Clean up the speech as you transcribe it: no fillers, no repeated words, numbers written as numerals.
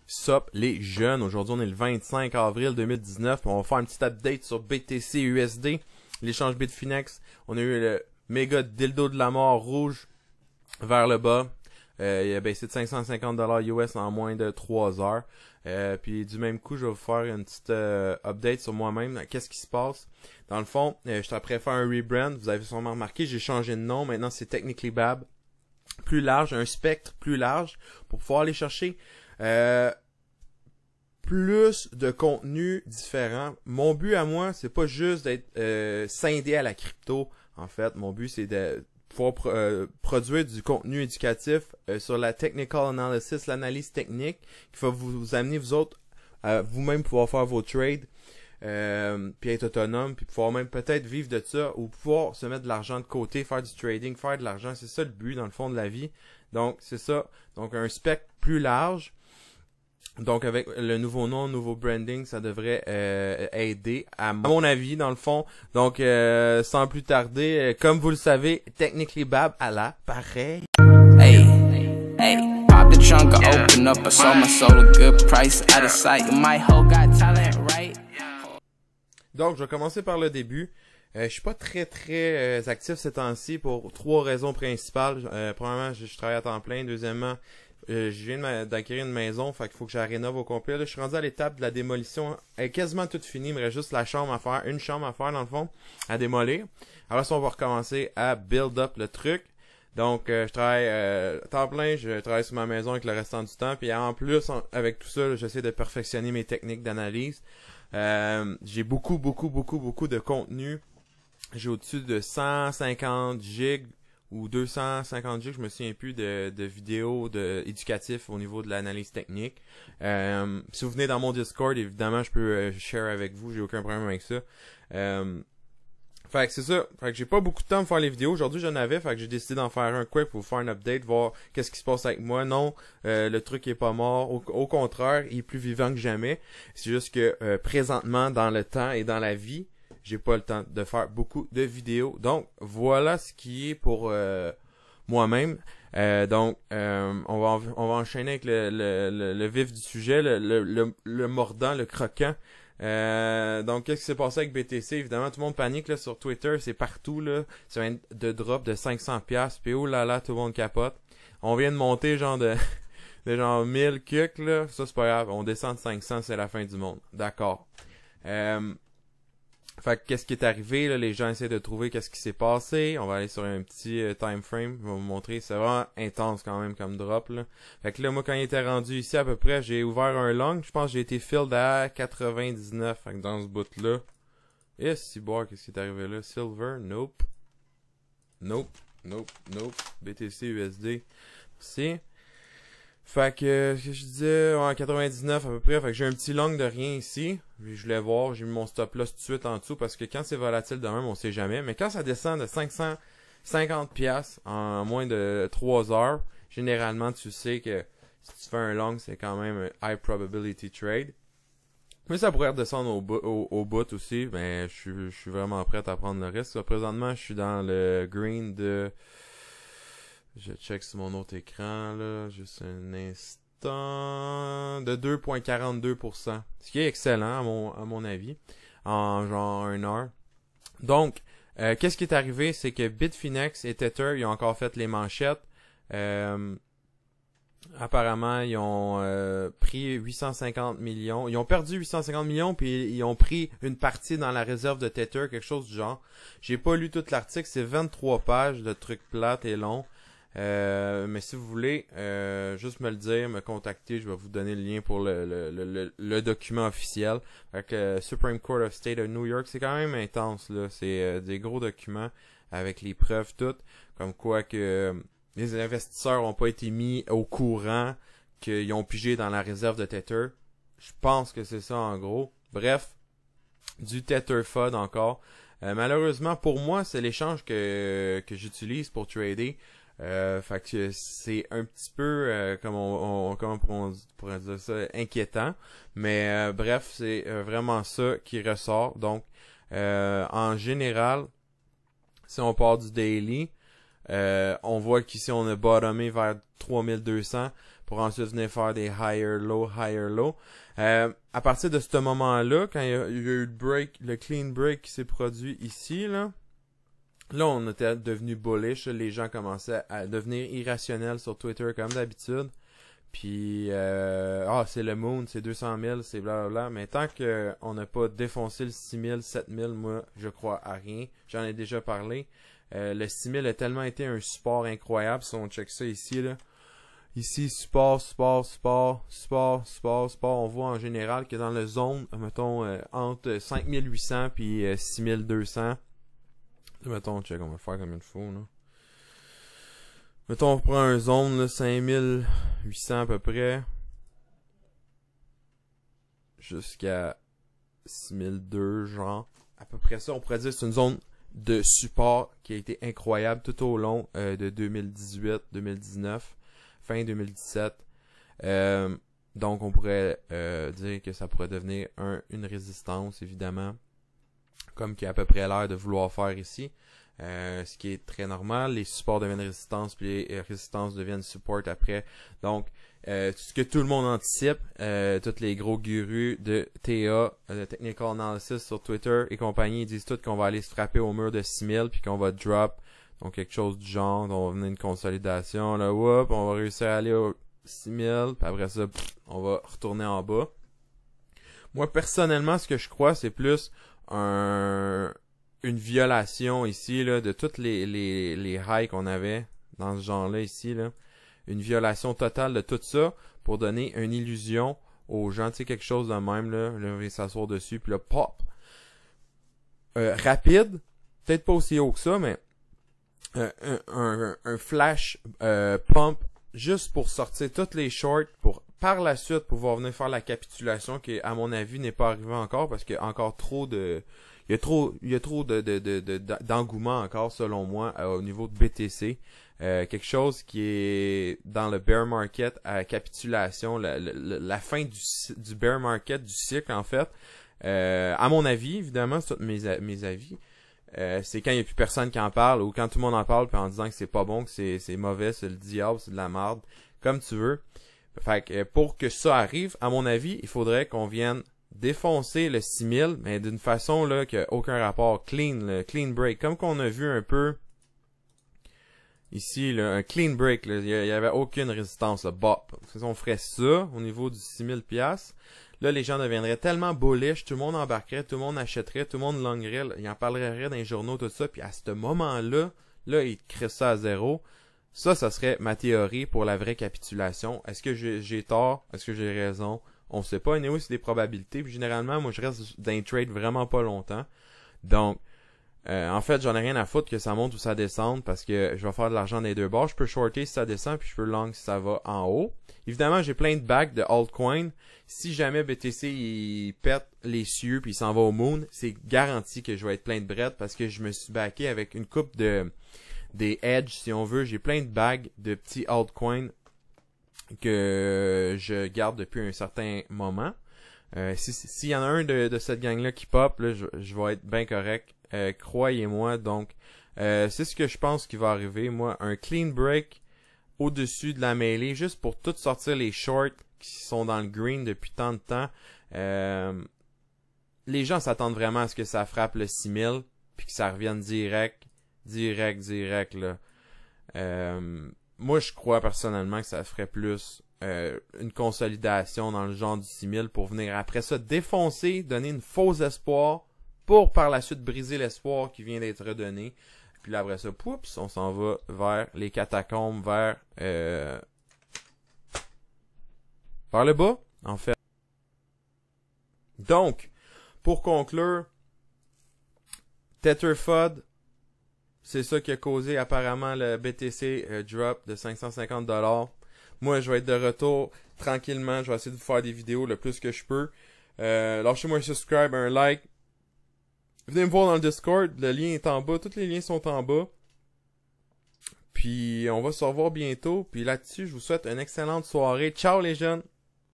Sup les jeunes, aujourd'hui on est le 25 avril 2019, on va faire un petit update sur BTC USD, l'échange Bitfinex. On a eu le méga dildo de la mort rouge vers le bas, il a baissé de 550$ US en moins de 3 heures. Puis du même coup je vais vous faire une petite update sur moi-même, qu'est-ce qui se passe. Dans le fond, je suis après faire un rebrand, vous avez sûrement remarqué, j'ai changé de nom, maintenant c'est Technically Bab, plus large, un spectre plus large pour pouvoir aller chercher plus de contenu différent. Mon but à moi, c'est pas juste d'être scindé à la crypto. En fait, mon but c'est de pouvoir produire du contenu éducatif sur la technical analysis, l'analyse technique, qui va vous amener vous autres à vous-même pouvoir faire vos trades, puis être autonome, puis pouvoir même peut-être vivre de ça, ou pouvoir se mettre de l'argent de côté, faire du trading, faire de l'argent. C'est ça le but dans le fond de la vie. Donc c'est ça. Donc un spectre plus large. Donc avec le nouveau nom, nouveau branding, ça devrait aider à mon avis dans le fond. Donc sans plus tarder, comme vous le savez, Technically Bab à la pareil. Hey, hey, pop the trunk, open up, I sold my soul a good price, out of sight, my hoe got talent, right? Donc je vais commencer par le début. Je suis pas très actif ces temps-ci pour trois raisons principales. Premièrement, je travaille à temps plein. Deuxièmement, je viens d'acquérir une maison, fait qu'il faut que je la rénove au complet. Là, je suis rendu à l'étape de la démolition. Elle est quasiment toute finie, il me reste juste la chambre à faire, une chambre à faire dans le fond, à démolir. Alors ça, on va recommencer à build up le truc. Donc, je travaille à temps plein, je travaille sur ma maison avec le restant du temps. Puis en plus, avec tout ça, j'essaie de perfectionner mes techniques d'analyse. J'ai beaucoup de contenu. J'ai au-dessus de 150 gigs ou 250 gigs, je me souviens plus, de vidéos éducatifs au niveau de l'analyse technique. Si vous venez dans mon Discord, évidemment, je peux share avec vous, j'ai aucun problème avec ça. Fait que c'est ça. Fait que j'ai pas beaucoup de temps pour faire les vidéos. Aujourd'hui, j'en avais, fait que j'ai décidé d'en faire un quick pour vous faire un update, voir qu'est-ce qui se passe avec moi. Non, le truc est pas mort. Au contraire, il est plus vivant que jamais. C'est juste que présentement, dans le temps et dans la vie, j'ai pas le temps de faire beaucoup de vidéos. Donc, voilà ce qui est pour moi-même. Donc, on va enchaîner avec le vif du sujet, le mordant, le croquant. Donc, qu'est-ce qui s'est passé avec BTC? Évidemment, tout le monde panique là, sur Twitter, c'est partout. Là. Ça vient de drop de 500$. Puis oh là là, tout le monde capote. On vient de monter genre de genre 1000 cucs, là. Ça, c'est pas grave. On descend de 500, c'est la fin du monde. D'accord. Fait que qu'est-ce qui est arrivé, là, les gens essaient de trouver qu'est-ce qui s'est passé. On va aller sur un petit time frame, je vais vous montrer, c'est vraiment intense quand même comme drop, là. Fait que là, moi, quand il était rendu ici à peu près, j'ai ouvert un long, je pense que j'ai été filled à 99, fait que dans ce bout-là. Et si boire, qu'est-ce qui est arrivé là? Silver, nope. Nope. BTC, USD. Merci. Fait que, ce que je disais, en 99 à peu près, fait que j'ai un petit long de rien ici. Je voulais voir, j'ai mis mon stop loss tout de suite en dessous parce que quand c'est volatile de même, on sait jamais. Mais quand ça descend de 550$ en moins de 3 heures, généralement tu sais que si tu fais un long, c'est quand même un high probability trade. Mais ça pourrait redescendre au bout aussi, mais je suis vraiment prêt à prendre le risque. Là, présentement, je suis dans le green de... Je check sur mon autre écran, là, juste un instant, de 2,42%. Ce qui est excellent, à mon avis, en genre 1 heure. Donc, qu'est-ce qui est arrivé, c'est que Bitfinex et Tether, ils ont encore fait les manchettes. Apparemment, ils ont pris 850 millions. Ils ont perdu 850 millions, puis ils ont pris une partie dans la réserve de Tether, quelque chose du genre. J'ai pas lu tout l'article, c'est 23 pages de trucs plates et longs. Mais si vous voulez juste me le dire, me contacter, je vais vous donner le lien pour le document officiel. Avec Supreme Court of State of New York, c'est quand même intense là. C'est des gros documents avec les preuves toutes, comme quoi que les investisseurs n'ont pas été mis au courant qu'ils ont pigé dans la réserve de Tether. Je pense que c'est ça en gros. Bref, du Tether FUD encore. Malheureusement pour moi, c'est l'échange que j'utilise pour trader. Fait que c'est un petit peu comment on pourrait dire ça, inquiétant, mais bref, c'est vraiment ça qui ressort. Donc en général, si on part du daily, On voit qu'ici on a bottomé vers 3200 pour ensuite venir faire des higher low. À partir de ce moment-là, quand il y a eu le clean break qui s'est produit ici, là on était devenu bullish, les gens commençaient à devenir irrationnels sur Twitter comme d'habitude. Puis, c'est le moon, c'est 200 000, c'est blablabla. Mais tant qu'on n'a pas défoncé le 6 000, 7 000, moi, je crois à rien. J'en ai déjà parlé. Le 6 000 a tellement été un support incroyable. Si on check ça ici, là. Ici, support. On voit en général que dans la zone, mettons, entre 5800 puis 6200. Mettons, check, on va faire comme il faut, là. Mettons, on prend un zone, là, 5800 à peu près. Jusqu'à 6002, genre. À peu près ça, on pourrait dire que c'est une zone de support qui a été incroyable tout au long de 2018, 2019, fin 2017. Donc, on pourrait dire que ça pourrait devenir une résistance, évidemment. Comme qui a à peu près l'air de vouloir faire ici. Ce qui est très normal. Les supports deviennent résistance, puis les résistances deviennent support après. Donc, ce que tout le monde anticipe, tous les gros gurus de TA, de Technical Analysis sur Twitter et compagnie, ils disent tous qu'on va aller se frapper au mur de 6000, puis qu'on va drop, donc quelque chose du genre, on va venir une consolidation, là, whoop, on va réussir à aller au 6000, puis après ça, on va retourner en bas. Moi, personnellement, ce que je crois, c'est plus une violation ici là de toutes les highs qu'on avait dans ce genre-là ici là, une violation totale de tout ça pour donner une illusion aux gens, tu sais, quelque chose de même là, on va s'asseoir dessus puis là pop, rapide, peut-être pas aussi haut que ça, mais un flash pump juste pour sortir toutes les shorts pour par la suite pouvoir venir faire la capitulation qui à mon avis n'est pas arrivée encore parce qu'il y a encore trop de il y a trop d'engouement encore selon moi au niveau de BTC. Quelque chose qui est dans le bear market à capitulation, la fin du bear market, du cycle en fait. À mon avis, évidemment, c'est tous mes avis. C'est quand il n'y a plus personne qui en parle ou quand tout le monde en parle puis en disant que c'est pas bon, que c'est mauvais, c'est le diable, c'est de la merde, comme tu veux. Fait que pour que ça arrive, à mon avis, il faudrait qu'on vienne défoncer le 6000, mais d'une façon là qui n'a aucun rapport, le clean break, comme qu'on a vu un peu ici, là, un clean break, là, il y avait aucune résistance, là, bop. Si on ferait ça au niveau du 6000$, là les gens deviendraient tellement bullish, tout le monde embarquerait, tout le monde achèterait, tout le monde longerait, il en parlerait dans les journaux, tout ça, puis à ce moment-là, ils créent ça à zéro. Ça serait ma théorie pour la vraie capitulation. Est-ce que j'ai tort? Est-ce que j'ai raison? On sait pas. Anyway, c'est des probabilités. Puis généralement, moi, je reste dans un trade vraiment pas longtemps. Donc, en fait, j'en ai rien à foutre que ça monte ou ça descende parce que je vais faire de l'argent des deux bords. Je peux shorter si ça descend, puis je peux long si ça va en haut. Évidemment, j'ai plein de bags de altcoins. Si jamais BTC il pète les cieux puis il s'en va au moon, c'est garanti que je vais être plein de bread parce que je me suis backé avec une coupe des edge, si on veut. J'ai plein de bags de petits altcoins que je garde depuis un certain moment. S'il y en a un de cette gang-là qui pop, là, je vais être bien correct. Croyez-moi. Donc, c'est ce que je pense qui va arriver. Moi, un clean break au-dessus de la mêlée, juste pour tout sortir les shorts qui sont dans le green depuis tant de temps. Les gens s'attendent vraiment à ce que ça frappe le 6000 puis que ça revienne direct là. Moi je crois personnellement que ça ferait plus une consolidation dans le genre du 6000 pour venir après ça défoncer, donner une fausse espoir pour par la suite briser l'espoir qui vient d'être redonné. Puis là après ça, poups, on s'en va vers les catacombes, vers le bas en fait. Donc, pour conclure, Tetherfud, c'est ça qui a causé apparemment le BTC drop de 550$. Moi, je vais être de retour tranquillement. Je vais essayer de vous faire des vidéos le plus que je peux. Lâchez-moi un subscribe, un like. Venez me voir dans le Discord. Le lien est en bas. Tous les liens sont en bas. Puis, on va se revoir bientôt. Puis là-dessus, je vous souhaite une excellente soirée. Ciao les jeunes!